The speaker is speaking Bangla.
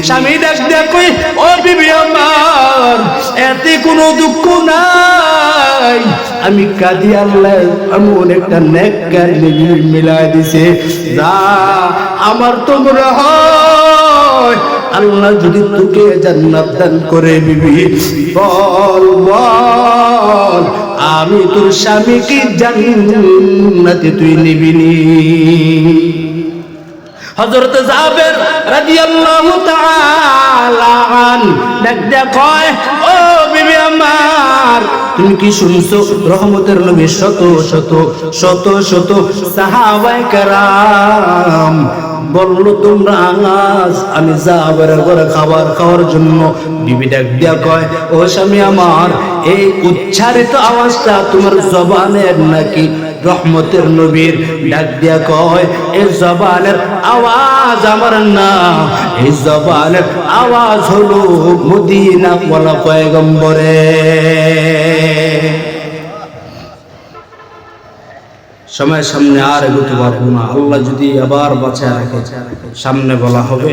স্বামী ডাক দিয়া কই ও বিবি আমার এতে কোনো দুঃখ নাই আমি কাঁদি আল্লাহ এমন একটা নেককার মিলাই দিছে যা আমার তো মনে হয় আল্লাহ যদি তোকে জান্নাত দান করে বিবি বল বল আমি তোর স্বামীকে জান্নাতে তুই নিবিনি হযরত জাবের রাদিয়াল্লাহু তাআলা আন ডাক দিয়া কয় ও বিবি আমার তুমি কি শুনছো রহমতের নবী শত শত শত শত সাহাবায়ে কেরাম বললো তোমরা আজ আমি জাবেরের ঘরে খাবার খাওয়ার জন্য বিবি ডাক দিয়া কয় ও স্বামী আমার এই উচ্চারিত আওয়াজটা তোমার জবানের নাকি রহমতের নবীর ডাক দিয়া কয় এই জবানের আওয়াজ আমার না এই জবানের আওয়াজ হলো মদিনা ওয়ালা পয়গম্বরের সময় সামনে আর এগোতে পারবো না আল্লাহ যদি আবার বাঁচায় রাখে সামনে বলা হবে